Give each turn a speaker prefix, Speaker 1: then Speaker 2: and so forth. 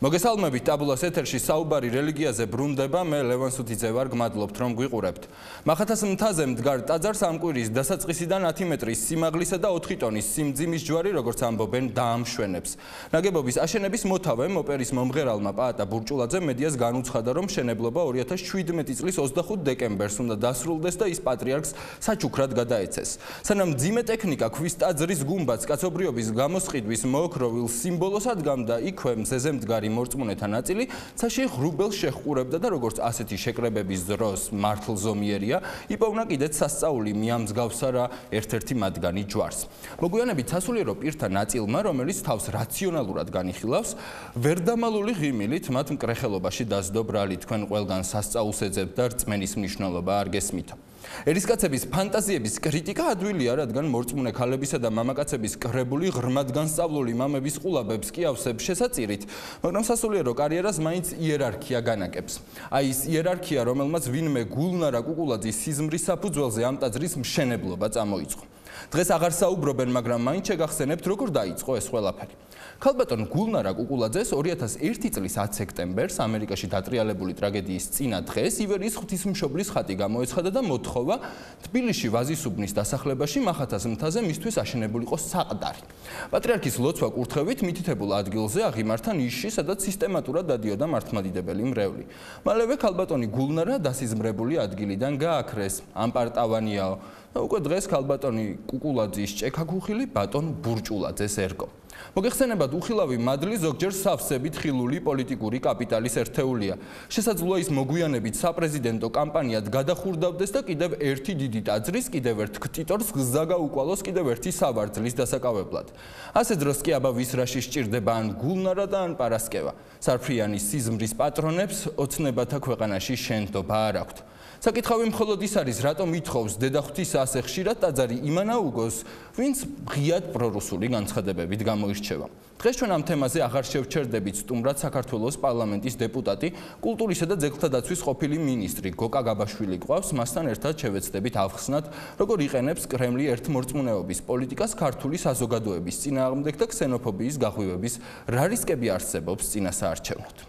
Speaker 1: მოგესალმებით ტაბულას ეთერში საუბარი რელიგიაზე ბრუნდება მე ლევან სუთიძე ვარ გმადლობთ რომ გვიყურებთ მახათას მთაზე მდგარ ტაძარს ამ კვირის დასაწყისიდან 10 მეტრის სიმაღლისა და 4 ტონის სიმძიმის ჯვარი როგორც ამბობენ დაამშვენებს ნაგებობის აშენების მოთავე მოპერის მომღერალმა პაატა ბურჭულაძე მედიას განუცხადა რომ მშენებლობა 2017 წლის 25 დეკემბერს უნდა დასრულდეს და ის პატრიარქს საჩუქრად გადაეცეს სანამ ძიმე ტექნიკა ქვის ტაძრის გუმბათს კაცობრიობის გამოსყიდვის მოოქროვილ სიმბოლოს ადგამდა იქვე მზეზე მდგარი მორწმუნეთა ნაწილი ცაში ღრუბელს შეჰყურებდა და როგორც ასეთი შეკრებების დროს მართლზომიერია იპოვნა კიდეც სასწაული მიამსგავსა რა ერთ-ერთი მათგანი ჯვარს მოგვიანებით სასულიერო პირთა ნაწილმა რომელიც თავს რაციონალურად განიხილავს ვერდამალული ღიმილით მათ მკრეხელობაში დასდო ბრალი თქვენ ყველგან სასწაულს ეძებთ და რწმენის მნიშვნელობა არ გესმით ერისკაცების ფანტაზიების კრიტიკა ადვილია რადგან მორწმუნე ქალებისა და მამაკაცების კრებული ღრმად განსწავლული მამების ყულაბებს კი ავსებს შესაწირით მაგრამ სასულიერო კარიერას მაინც იერარქია განაგებს. Აი ის იერარქია, რომელმაც ვინმე გულნარა კუკულაძის სიზმრის საფუძველზე ამ ტაძრის მშენებლობა წამოიწყო. დღეს აღარ საუბრობენ, მაგრამ მაინც შეგახსენებთ, როგორ დაიწყო ეს ყველაფერი. ქალბატონ გულნარა კუკულაძეს 2001 წლის 10 სექტემბერს ამერიკაში დატრიალებული ტრაგედიის წინა დღეს ივერიის ღვთისმშობლის ხატი გამოეცხადა და მოთხოვა თბილისში ვაზისუბნის დასახლებაში მახათას მთაზე მისთვის აშენებულიყო საყდარი. პატრიარქის ლოცვა კურთხევით მითითებულ ადგილზე აღიმართა ნიში, სადაც სისტემატურად დადიოდა მართლმადიდებელი მრევლი. მალევე ქალბატონი გულნარა დასიზმრებული ადგილიდან გააქრეს. ამპარტავანიაო და უკვე დღეს ქალბატონი კუკულაძის ჭექაქუხილი ბატონ ბურჭულაძეს ერგო. მოგეხსენებათ უხილავი მადლი ზოგჯერ სავსებით ხილული პოლიტიკური კაპიტალის ერთეულია. შესაძლოა ის მოგვიანებით საპრეზიდენტო კამპანიად გადახურდავდეს და კიდევ ერთი დიდი ტაძრის, კიდევ ერთ ქტიტორს გზა გაუკვალოს კიდევ ერთი სავარძლის დასაკავებლად. ასე დროს კი აბა ვის რაში სჭირდება ან გულნარა და ან პარასკევა. სარფრიანი სიზმრის პატრონებს ოცნებათა ქვეყანაში შენდობა არ აქვთ. საკითხავი მხოლოდ ის არის, რატომ ითხოვს დედა ღვთისა ასე ხშირად ტაძარი იმანაუგოს, ვინც ღიად პრორუსული განცხადებებით გამოირჩევა. დღეს ჩვენ ამ თემაზე აღარ შევჩერდებით სტუმრად საქართველოს პარლამენტის დეპუტატი, კულტურისა და ძეგლთა დაცვის ყოფილი მინისტრი გოკა გაბაშვილი გვყავს, მასთან ერთად შევეცდებით ავხსნათ, როგორ იყენებს კრემლი ერთმორწმუნეობის პოლიტიკას ქართული საზოგადოების წინააღმდეგ და ქსენოფობიის გაღვივების რა რისკები არსებობს წინასაარჩევნოდ.